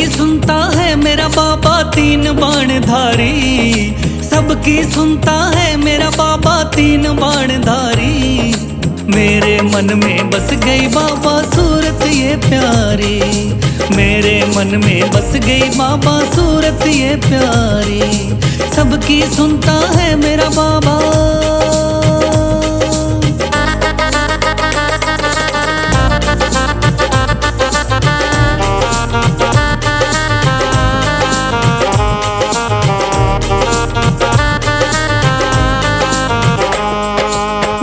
सुनता है मेरा बाबा तीन बाणधारी, सबकी सुनता है मेरा बाबा तीन बाणधारी। मेरे मन में बस गई बाबा सूरत ये प्यारी, मेरे मन में बस गई बाबा सूरत ये प्यारी। सबकी सुनता है मेरा बाबा।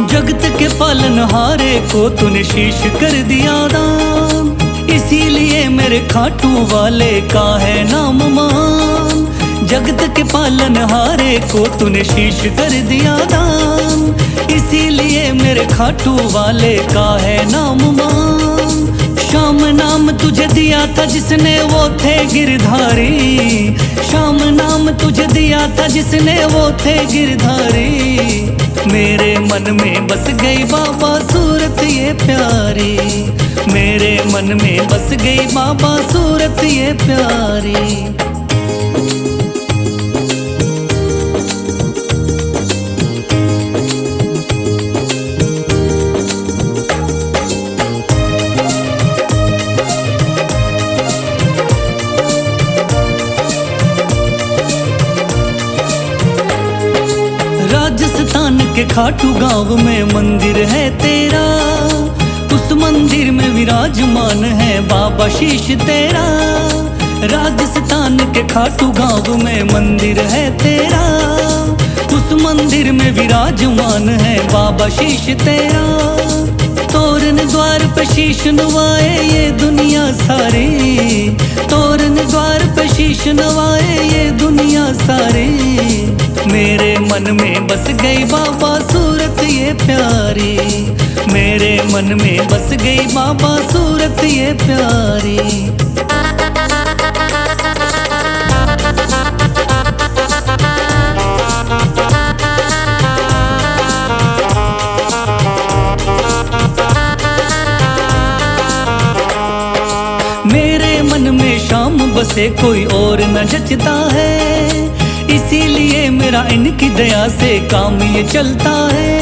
जगत के पालनहारे को तूने शीश कर दिया दान, इसीलिए मेरे खाटू वाले का है नाम मान। जगत के पालनहारे को तूने शीश कर दिया दान, इसीलिए मेरे खाटू वाले का है नाम मान। श्याम नाम तुझे दिया था जिसने वो थे गिरधारी, श्याम नाम तुझे दिया था जिसने वो थे गिरधारी। मेरे मन में बस गई बाबा सूरत ये प्यारी, मेरे मन में बस गई बाबा सूरत ये प्यारी। राजस्थान के खाटू गांव में मंदिर है तेरा, उस मंदिर में विराजमान है बाबा शीश तेरा। राजस्थान के खाटू गांव में मंदिर है तेरा, उस मंदिर में विराजमान है बाबा शीश तेरा। तोरण द्वार पे शीश नवाए ये दुनिया सारी, तोरण द्वार पे शीश नवाए ये दुनिया सारी। मेरे मन में बस गई बाबा सूरत ये प्यारी, मेरे मन में बस गई बाबा सूरत ये प्यारी। मेरे मन में शाम बसे कोई और न जचता है, इसीलिए मेरा इनकी दया से काम ये चलता है।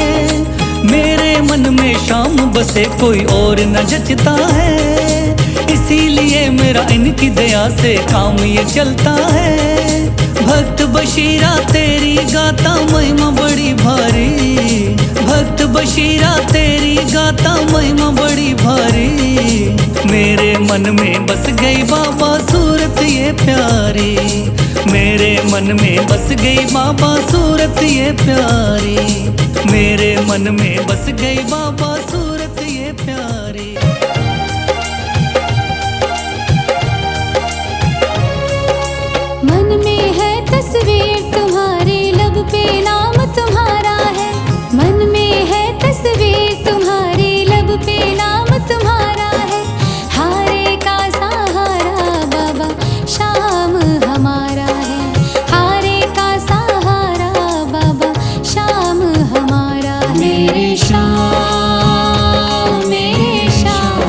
मेरे मन में शाम बसे कोई और न जचता है, इसीलिए मेरा इनकी दया से काम ये चलता है। भक्त बशीरा तेरी गाता महिमा बड़ी भारी, भक्त बशीरा तेरी गाता महिमा बड़ी भारी। मेरे मन में बस गई बाबा सूरत ये प्यारी, मेरे मन में बस गई बाबा सूरत ये प्यारी। मेरे मन में बस गई बाबा सूरत ये प्यारी। मन में है तस्वीर तुम्हारी, लब पे नाम तुम्हारा है। मन में है तस्वीर तुम्हारी, लब पे नाम तुम्हारा है। हारे का सहारा बाबा शाम हमारा है, हारे का सहारा बाबा शाम हमारा है। मेरे श्याम, मेरे श्याम,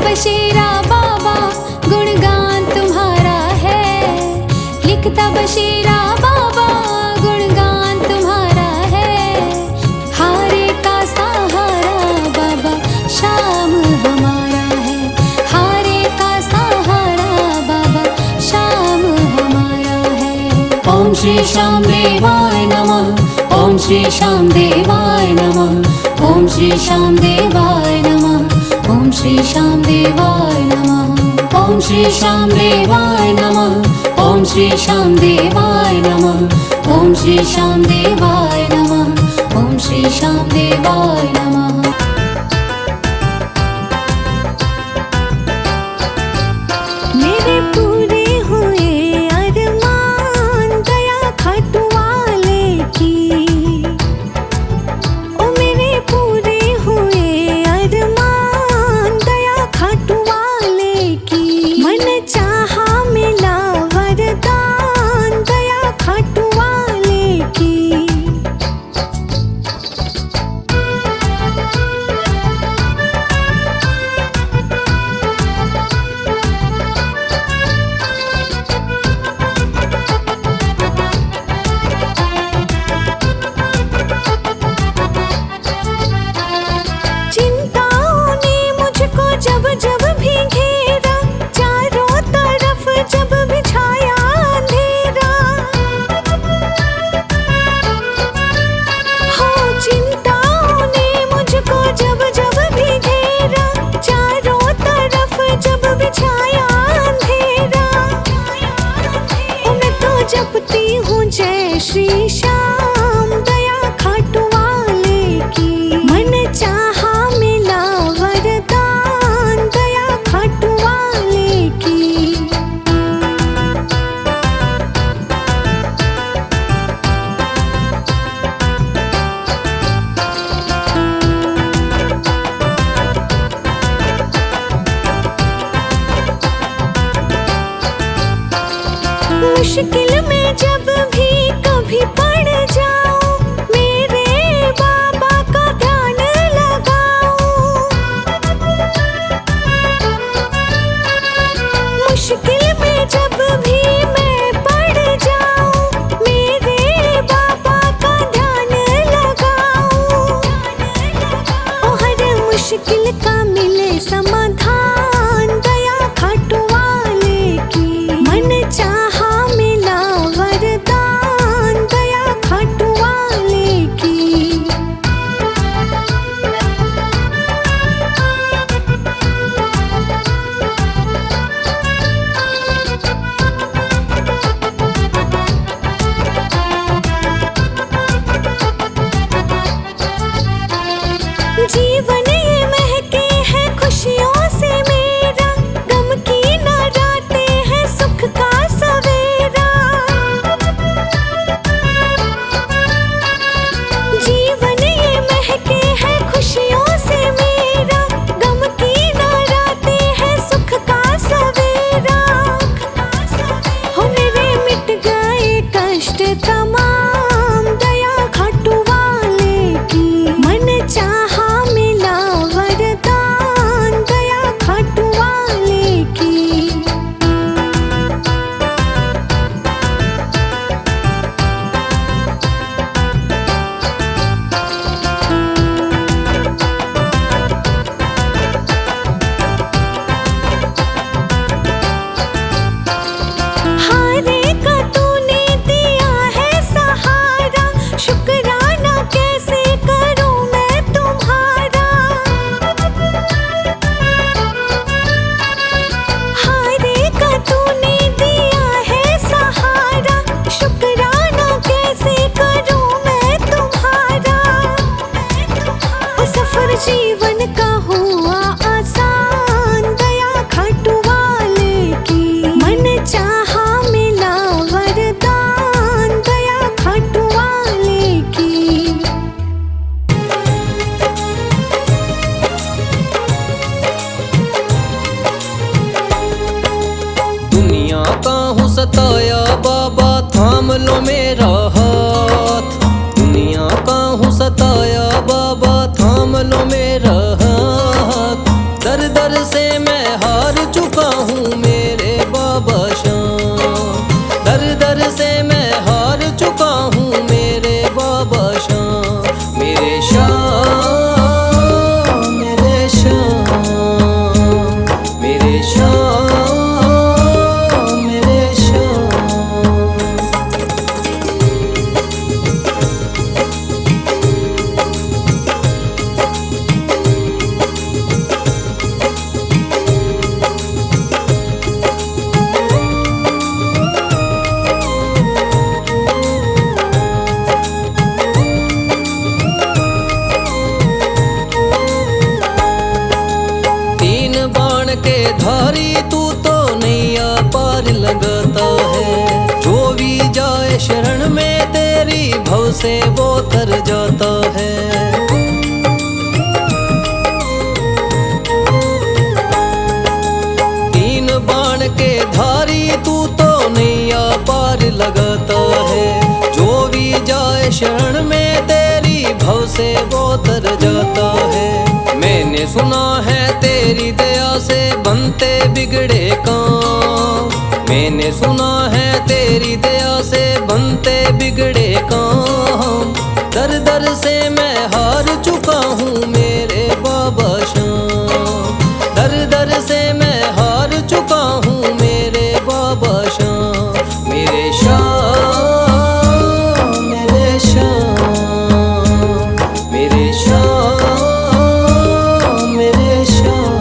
बशेरा बाबा गुणगान तुम्हारा है, लिखता बशेरा बाबा गुणगान तुम्हारा है। हारे का सहारा बाबा शाम हमारा है, हारे का सहारा बाबा शाम हमारा है। ओम श्री श्याम देवाय नमः, ओम श्री श्याम देवाय नमः, ओम श्री श्याम देवाय नमः, ओम श्री श्याम देवाय नमः, ओम श्री श्याम देवाय नमः, ओम श्री श्याम देवाय नमः, ओम श्री श्याम देवाय नमः, ओम श्री श्याम देवाय नमः। मेरे पूरे हुए अरमान दया खाटू वाले की, ओ मेरे पूरे हुए अरमान दया खाटू वाले की। मन चाहा मिला वरदान दया खाटू वाले की। चिंताओं ने मुझको जब जब भी घेरा, चारों तरफ जब बिछाया अंधेरा। हो चिंताओं ने मुझको जब जब भी घेरा, चारों तरफ जब बिछाया अंधेरा। मैं तो जपती हूँ जय श्री श्याम दया खाटू वाले की। मन चाहा मिला वरदान दया खाटू वाले की। मुश्किल में जब भी कभी पड़ जाऊं, मेरे बाबा का ध्यान लगाऊं। मुश्किल में जब भी मैं पड़ जाऊं, मेरे बाबा का ध्यान लगाऊं। ओ हर मुश्किल का मिले समाधान दया खाटू वाले की। मन चाहा मिला वरदान दया खाटू वाले की। जीवन ये महके है खुशियों से मेरा, गम की न रातें हैं सुख का सवेरा। जीवन ये महके है खुशियों से मेरा, गम की न रातें हैं सुख का सवेरा। हो मेरे मिट गए कष्ट तमाम दया खाटू वाले की। मन चाहा मिला वरदान दया खाटू वाले की। हारे का तूने दिया है सहारा, शुक्राना कैसे करूं मैं तुम्हारा। हारे का तूने दिया है सहारा, शुक्राना कैसे करूं मैं तुम्हारा। ओ सफर जीवन का हुआ आसान दया खाटू वाले की। मन चाहा मिला वरदान दया खाटू वाले की। दुनिया का हूँ सताया बाबा थाम लो मेरा हाथ। दुनिया का हूँ सताया बाबा थाम लो मेरा हाथ। दर दर से मैं मैं हार चुका हूँ मेरे बाबा शाम। दर दर से मैं हार चुका हूँ मेरे बाबा शाम। मेरे शाम, मेरे शाम, मेरे शाम, मेरे शाम। तीन बाण के धारी तू तो नैया पार लगाता है। जो भी जाए शरण में तेरी भव से वो तर जाता है। तीन बाण के धारी तू तो नैया पार लगाता है। जो भी जाए शरण में तेरी भव से वो तर जाता है। मैंने सुना है तेरी दया से बनते बिगड़े काम। मैंने सुना है तेरी दया से बनते बिगड़े काम। दर दर से मैं हार चुका हूँ मेरे बाबा शाम। दर दर से मैं हार चुका हूँ मेरे बाबा शाम। मेरे शाम, मेरे शाम, मेरे शाम, मेरे शाम।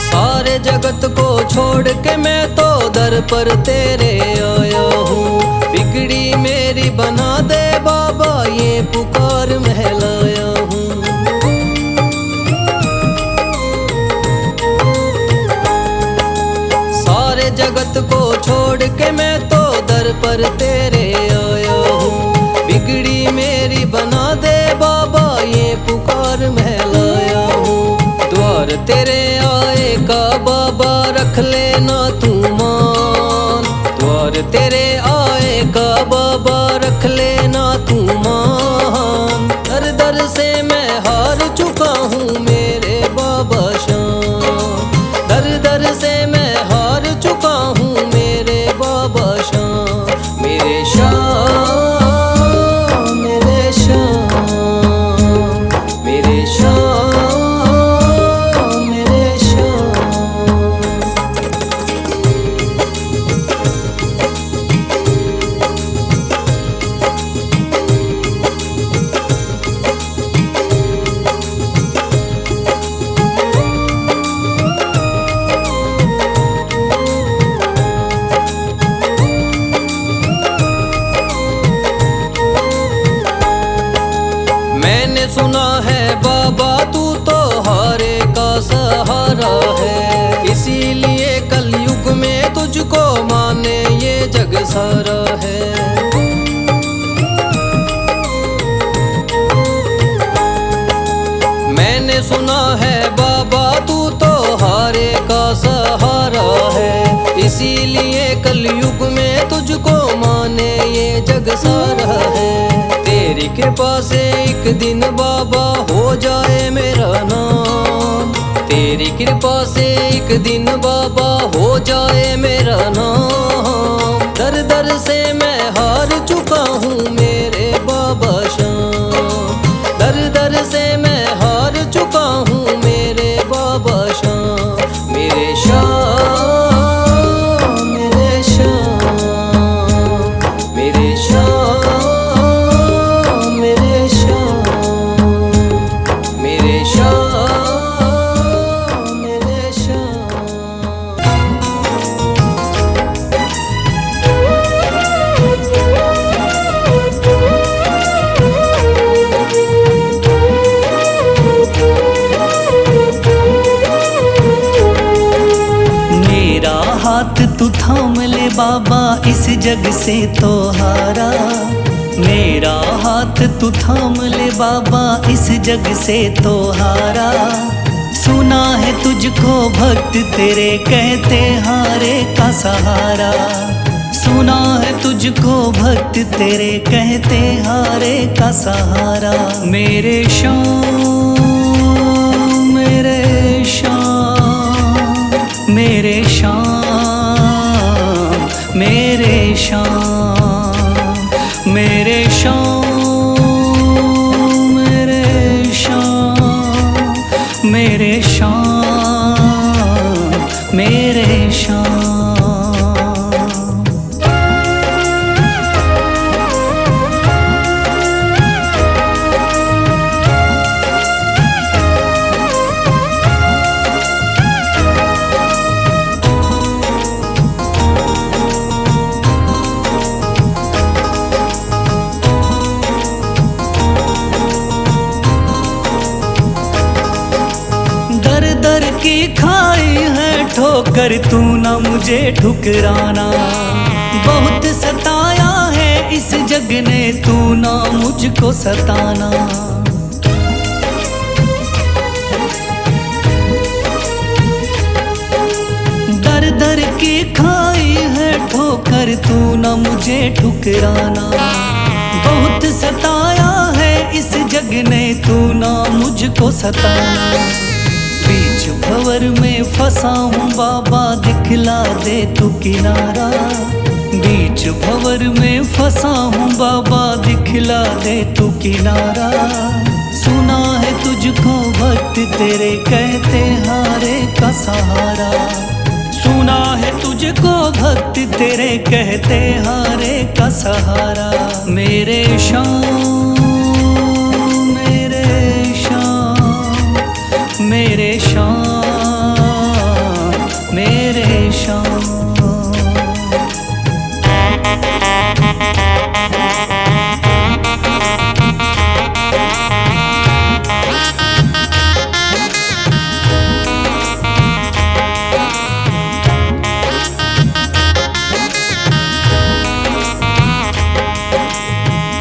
सारे जगत को छोड़ के मैं तो दर पर तेरे आया हूँ। बिगड़ी मेरी बना दे बाबा ये पुकार महलाया हूँ। सारे जगत को छोड़ के मैं तो दर पर तेरे आया हूँ। बिगड़ी मेरी बना दे बाबा ये पुकार महलाया हूँ। द्वार तेरे आए का बाबा रख लेना तू मान। द्वार तेरे आए का बाबा रख लेना तू मान। दर दर से मैं हार चुका हूँ मेरे बाबा शाम। दर दर से मैं हार चुका हूँ मेरे बाबा शाम। मेरे शाम, मेरे शाम, मेरे शाम, मेरे शाम। मैंने सुना है बाबा तू तो हारे का सहारा है। इसीलिए कलयुग में तुझको माने ये जग सारा है। मैंने सुना है बाबा तू तो हारे का सहारा है। इसीलिए कलयुग में तुझको माने ये जग सारा है। तेरी कृपा से एक दिन बाबा हो जाए मेरा नाम। तेरी कृपा से एक दिन बाबा हो जाए मेरा नाम। दर दर से मैं हार चुका हूँ मेरे बाबा शाम। दर दर से मैं हार चुका हूँ मेरे बाबा शाम। मेरे शाम, मेरे शाम, मेरे शाम, मेरे शाम, मेरे शाम, मेरे शाम। हाथ तू थाम ले बाबा इस जग से तो हारा। मेरा हाथ तू थाम ले बाबा, इस जग से तो हारा। सुना है तुझको भक्त तेरे कहते हारे का सहारा। सुना है तुझको भक्त तेरे कहते हारे का सहारा। मेरे श्याम मेरे श्याम मेरे श्याम मेरे श्याम मेरे श्याम मेरे श्याम मेरे श्याम मेरे श्याम। दर की खाई है ठोकर, तू ना मुझे ठुकराना। बहुत सताया है इस जग ने, तू ना मुझको सताना। दर दर की खाई है ठोकर, तू ना मुझे ठुकराना। बहुत सताया है इस जग ने, तू ना मुझको सताना। बीच भंवर में फंसा हूँ बाबा, दिखला दे तू किनारा। बीच भंवर में फंसा हूँ बाबा, दिखला दे तू किनारा। सुना है तुझको भक्त तेरे कहते हारे का सहारा। सुना है तुझको भक्त तेरे कहते हारे का सहारा। मेरे श्याम मेरे श्याम मेरे श्याम मेरे श्याम।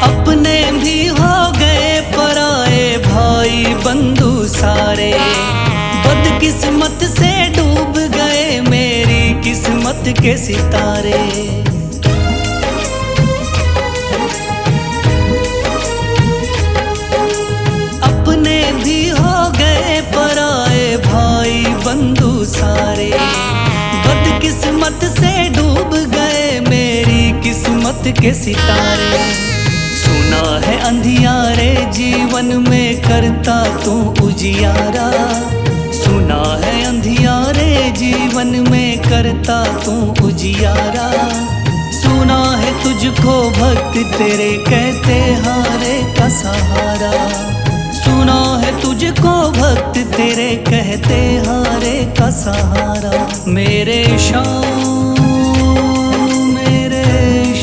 अपने भी हो गए पराए भाई बंधु सारे। बदकिस्मत से डूब गए मेरी किस्मत के सितारे। अपने भी हो गए पराए भाई बंधु सारे। बदकिस्मत से डूब गए मेरी किस्मत के सितारे। सुना है अंधियारे जीवन में करता तू उजियारा। सुना है अंधियारे जीवन में करता तू उजियारा। सुना है तुझको भक्त तेरे कहते हारे का सहारा। सुना है तुझको भक्त तेरे कहते हारे का सहारा। मेरे श्याम मेरे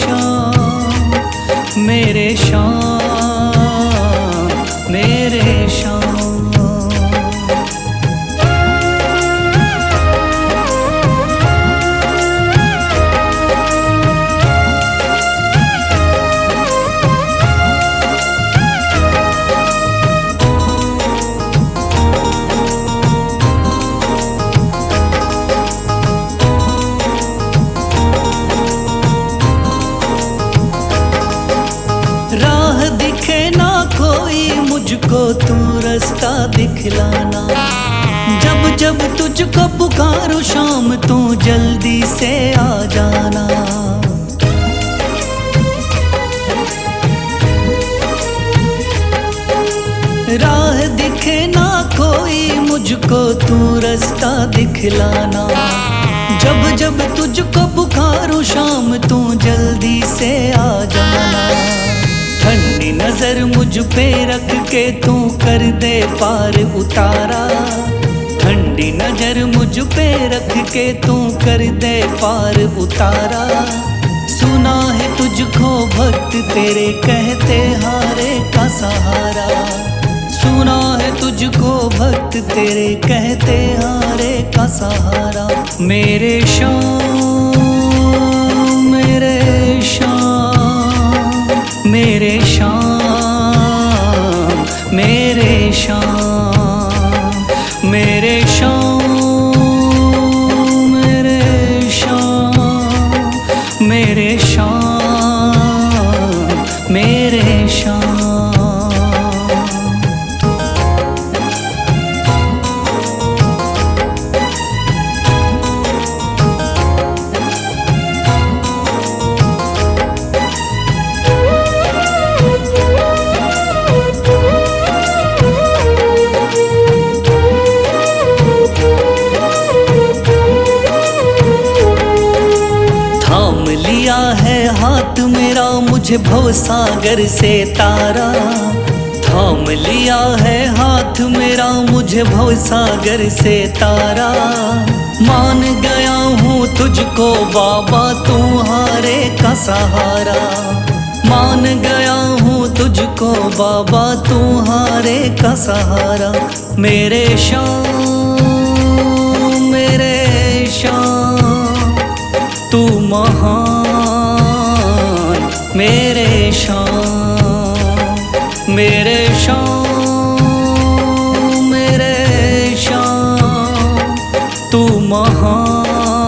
श्याम मेरे श्याम मेरे श्याम। राह दिखे ना कोई मुझको, तू रास्ता दिखलाना। जब जब तुझको पुकारो शाम, तू जल्दी से आ जाना। राह दिखे ना कोई मुझको, तू रास्ता दिखलाना। जब जब तुझको पुकारो शाम, तू जल्दी से आ जाना। ठंडी नजर मुझ पे रख के तू कर दे पार उतारा। ठंडी नजर मुझ पे रख के तू कर दे पार उतारा। सुना है तुझको भक्त तेरे कहते हारे का सहारा। सुना है तुझको भक्त तेरे कहते हारे का सहारा। मेरे श्याम मेरे श्याम मेरे शाम, मेरे शाम, मेरे शाम, मेरे शाम, मेरे शाम, मेरे शाम। थाम लिया है हाथ मेरा मुझे भवसागर से तारा, थाम लिया है हाथ मेरा मुझे भवसागर से तारा। मान गया हूँ तुझको बाबा तुम्हारे का सहारा, मान गया हूँ तुझको बाबा तुम्हारे का सहारा। मेरे शाम, मेरे शाम, तू महान, मेरे शाम, मेरे शाम, मेरे शाम, तू महान,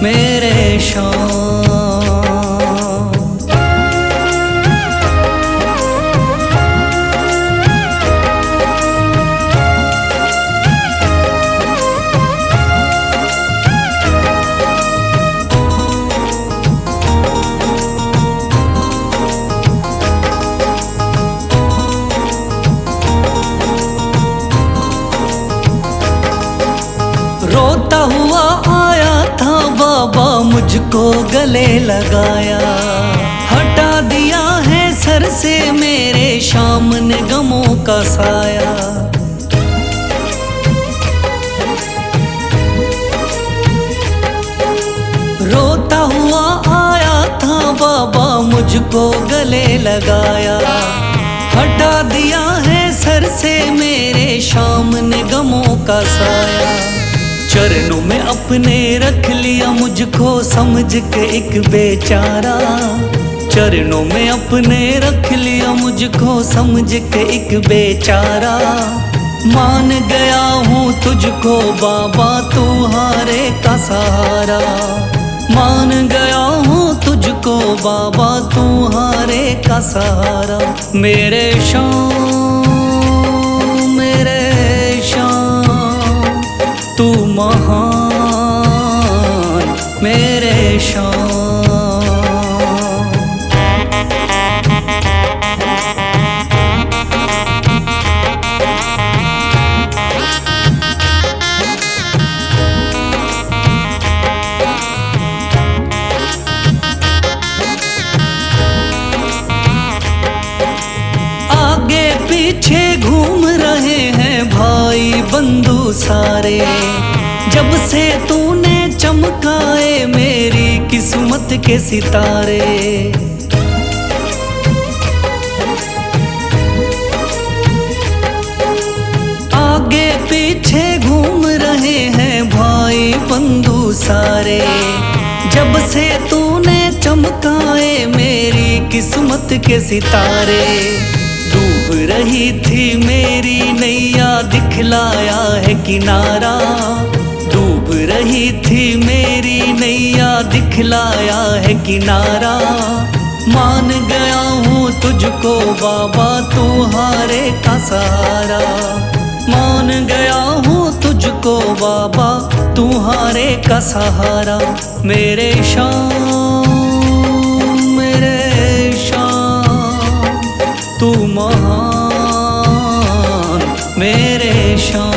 मेरे शाम। रोता हुआ आया था बाबा मुझको गले लगाया, हटा दिया है सर से मेरे शाम ने गमों का साया। रोता हुआ आया था बाबा मुझको गले लगाया, हटा दिया है सर से मेरे शाम ने गमों का साया। चरणों में अपने रख लिया मुझको समझ के एक बेचारा, चरणों में अपने रख लिया मुझको समझ के एक बेचारा। मान गया हूँ तुझको बाबा तुम्हारे का सहारा, मान गया हूँ तुझको बाबा तुम्हारे का सहारा। मेरे शाम, मेरे शाम, तू महान, मेरे शाम। आगे पीछे घूम रहे हैं भाई बंधु सारे, जब से तूने चमकाए मेरी किस्मत के सितारे। आगे पीछे घूम रहे हैं भाई बंधु सारे, जब से तूने चमकाए मेरी किस्मत के सितारे। डूब रही थी मेरी नैया दिखलाया है किनारा, डूब रही थी मेरी नैया दिखलाया है किनारा। मान गया हूँ तुझको बाबा तुम्हारे का सहारा, मान गया हूँ तुझको बाबा तुम्हारे का सहारा। मेरे शाम, मेरे शाम, तू महान, मेरे शाम।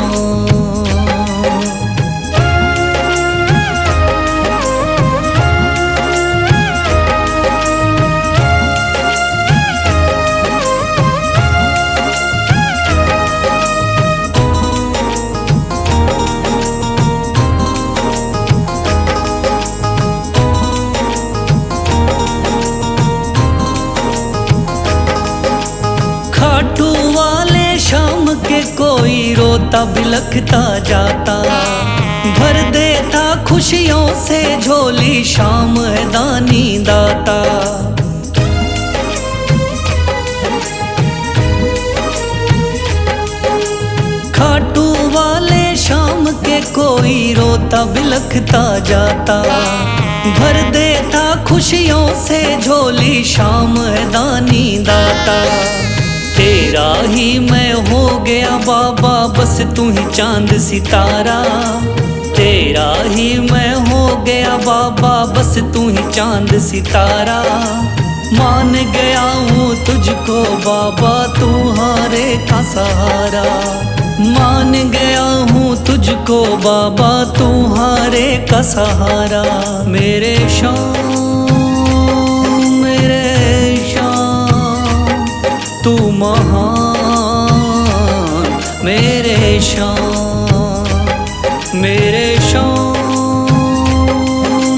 कोई रोता बिलखता जाता, भर देता खुशियों से झोली, शाम है दानी दाता। के कोई रोता बिलखता जाता, भर देता खुशियों से झोली, शाम है दानी दाता। तेरा ही मैं हो गया बाबा, बस तू ही चांद सितारा। तेरा ही मैं हो गया बाबा, बस तू ही चांद सितारा। मान गया हूँ तुझको बाबा, तू हारे का सहारा। मान गया हूँ तुझको बाबा, तू हारे का सहारा। मेरे शाम मेरे शाम तू महान, मेरे शाम मेरे शाम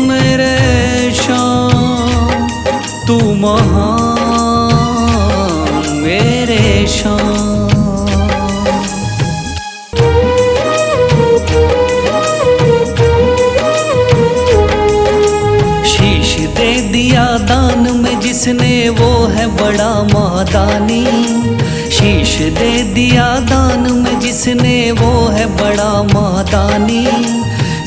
मेरे शाम तू महान, मेरे शाम। शीश दे दिया दान में जिसने, वो है बड़ा मादानी। शीश दे दिया दान में जिसने, वो है बड़ा मादानी।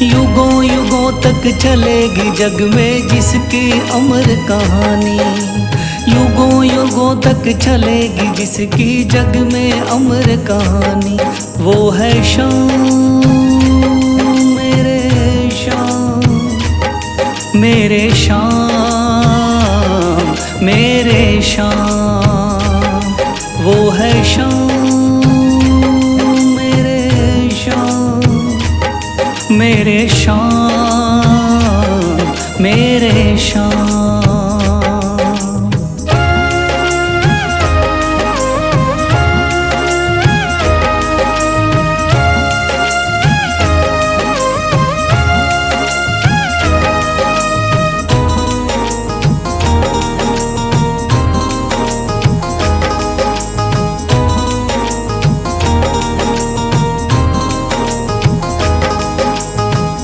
युगों युगों तक चलेगी जग में जिसकी अमर कहानी। युगों युगों तक चलेगी जिसकी जग में अमर कहानी। वो है शाम मेरे शाम मेरे शाम मेरे शाम। वो है शाम मेरे शाम मेरे शाम मेरे शाम।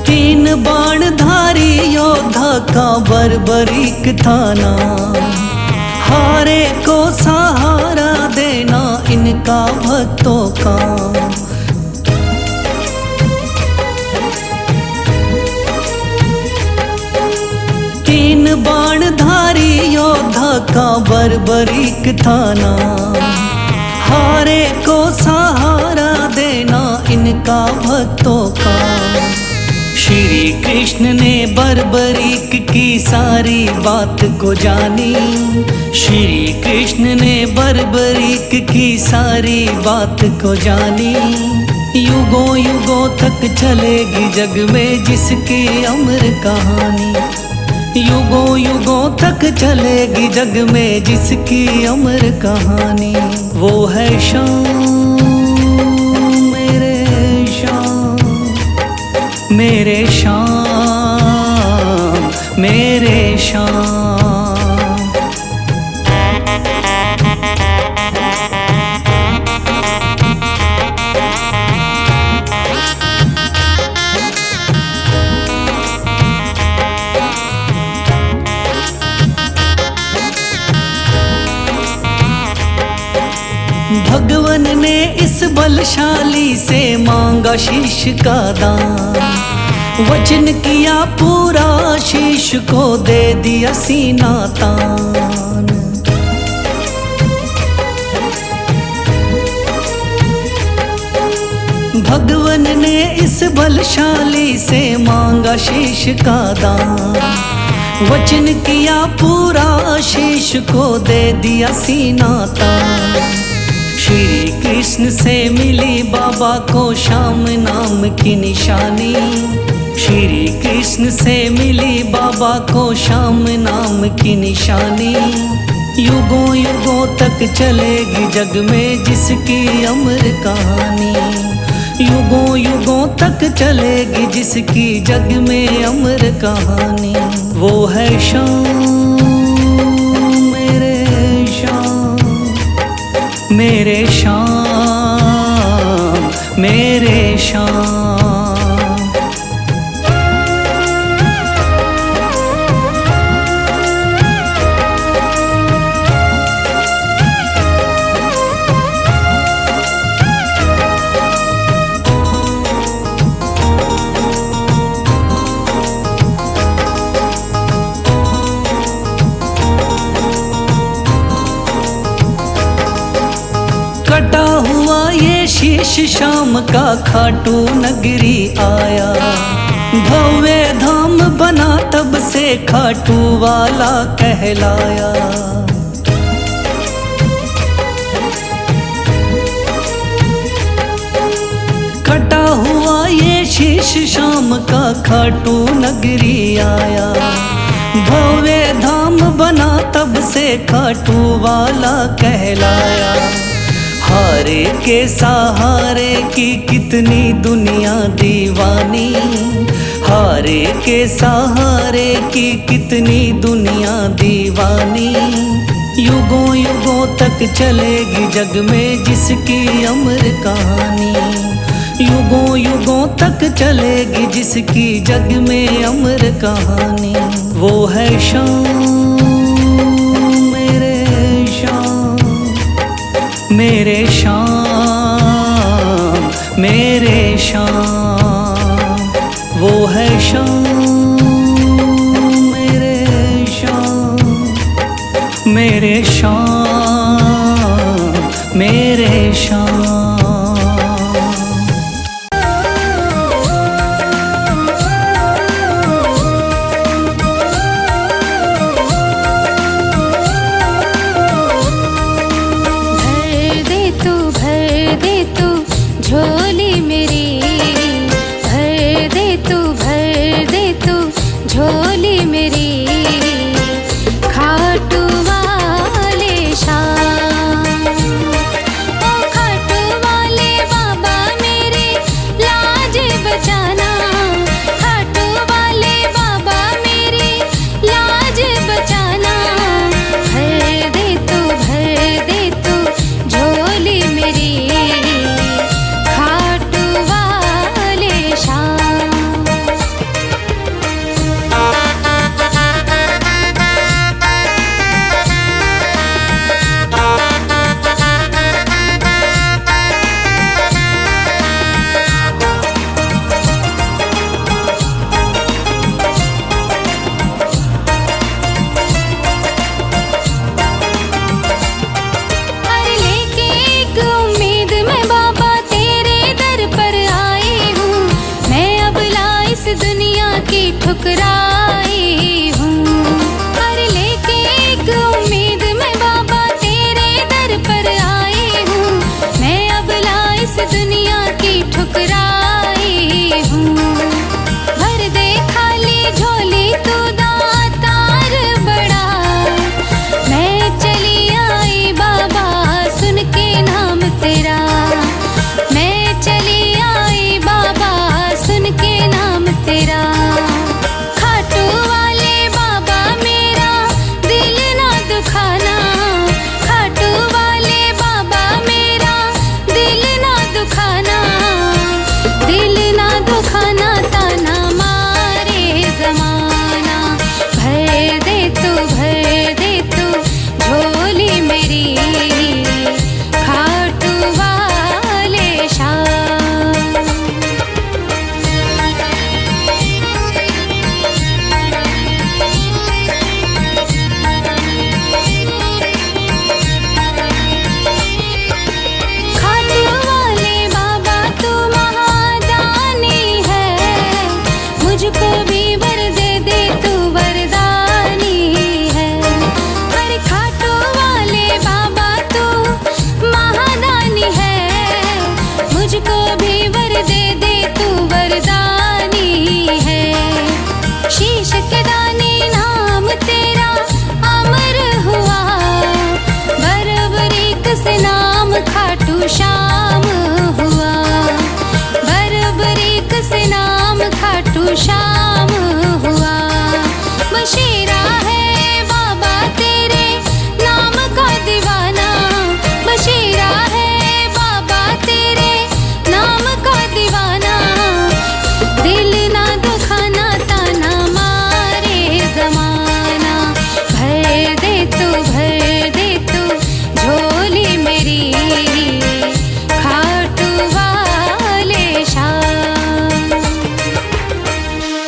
तीन बाणधारी योद्धा का बर्बरीक थाना, हारे को सहारा देना इनका भक्तों का। तीन बाणधारी योद्धा का बर्बरीक थाना, हारे को सहारा देना इनका भक्तों का। श्री कृष्ण ने बर्बरीक की सारी बात को जानी। श्री कृष्ण ने बर्बरीक की सारी बात को जानी। युगों युगों तक चलेगी जग में जिसकी अमर कहानी। युगों युगों तक चलेगी जग में जिसकी अमर कहानी। वो है शाम मेरे शाम मेरे शाम मेरे शाम। भगवन ने इस बलशाली से मांगा शीश का दान। वचन किया पूरा, शीश को दे दिया सीना तान। भगवन ने इस बलशाली से मांगा शीश का दान। वचन किया पूरा, शीश को दे दिया सीना तान। श्री कृष्ण से मिली बाबा को श्याम नाम की निशानी। श्री कृष्ण से मिली बाबा को श्याम नाम की निशानी। युगों युगों तक चलेगी जग में जिसकी अमर कहानी। युगों युगों तक चलेगी जिसकी जग में अमर कहानी। वो है शाम मेरे शाम मेरे शाम मेरे शाम। कटा हुआ ये शीश शाम का खाटू नगरी आया, भव्य धाम बना तब से खाटू वाला कहलाया। कटा हुआ ये शीश शाम का खाटू नगरी आया, भव्य धाम बना तब से खाटू वाला कहलाया। हारे के सहारे की कितनी दुनिया दीवानी, हारे के सहारे की कितनी दुनिया दीवानी। युगों युगों तक चलेगी जग में जिसकी अमर कहानी, युगों युगों तक चलेगी जिसकी जग में अमर कहानी। वो है शाम मेरे शाम, मेरे शाम मेरे शाम। वो है शाम मेरे शाम, मेरे शाम मेरे शाम। भर दे तू झोली